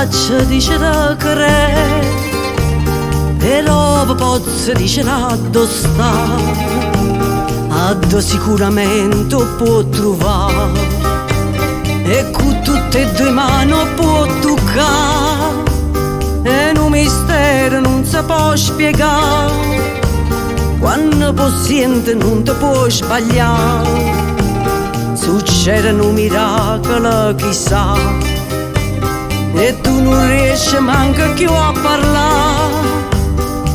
faccia dice da credere, però pozza dice da dove sta, addo sicuramente può trovare, e con tutte e due mani può toccare, e un mistero non si può spiegare, quando può sentire non ti può sbagliare, succedono miracoli chissà, e tu non riesci manco più a parlare.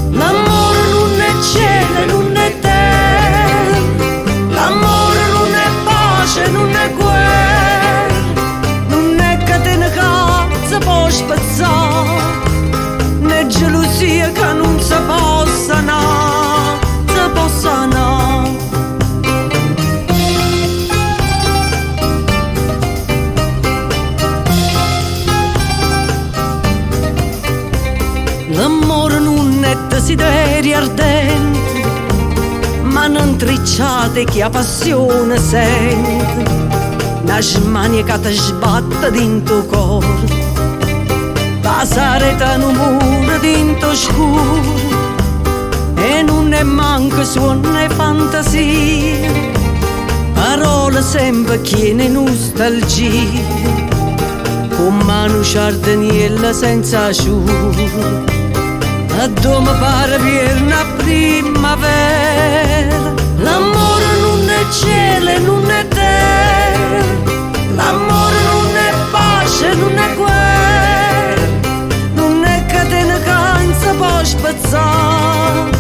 L'amore non è cielo, non è terra, l'amore non è pace, non è guerra, non è catena che si può spezzare, né gelosia che non si possa sanare, si può sanare. L'amore non è desiderio ardente, ma non tricciate che ha passione sente, una smania che ti sbatte dentro cuore, passare da un muro dentro scuro, e non è manco suono e fantasia, parole sempre piene nostalgia, con mano giardiniera senza asciuga, a dove pare pierna primavera. L'amore non è cielo, non è terra, l'amore non è pace, non è guerra, non è catena che non si può spezzare,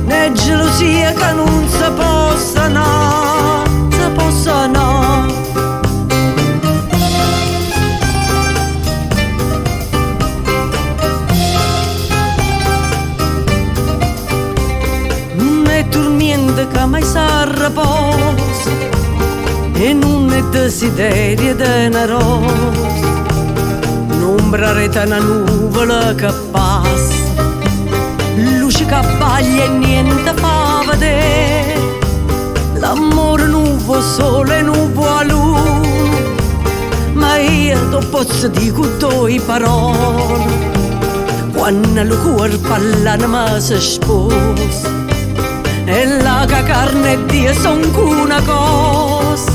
né gelosia che non si può sanare, si può sanare. Dormiente che mai s'arraposa, e non è desiderio di una rosa, l'ombra reta una nuvola che passa, luce che abbaglia e niente fa vedere, l'amore non vuole sole, non vuole luna, ma io ti posso dire con tue parole, quando il cuore parla ma si sposa, e la carne e Dio son una cosa.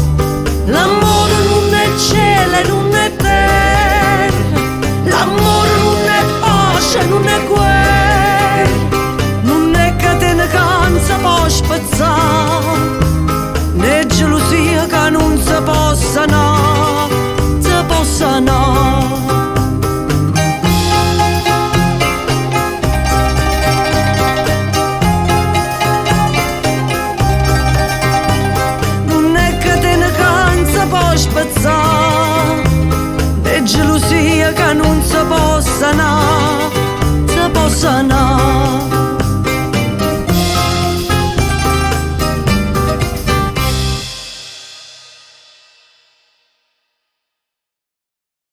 L'amore non è cielo, non è terra, l'amore non è pace, non è guerra, non è catena che non si può spezzare, né gelosia che non si può sanare, si può sanare. E gelosia che non si può sanare, si può sanare.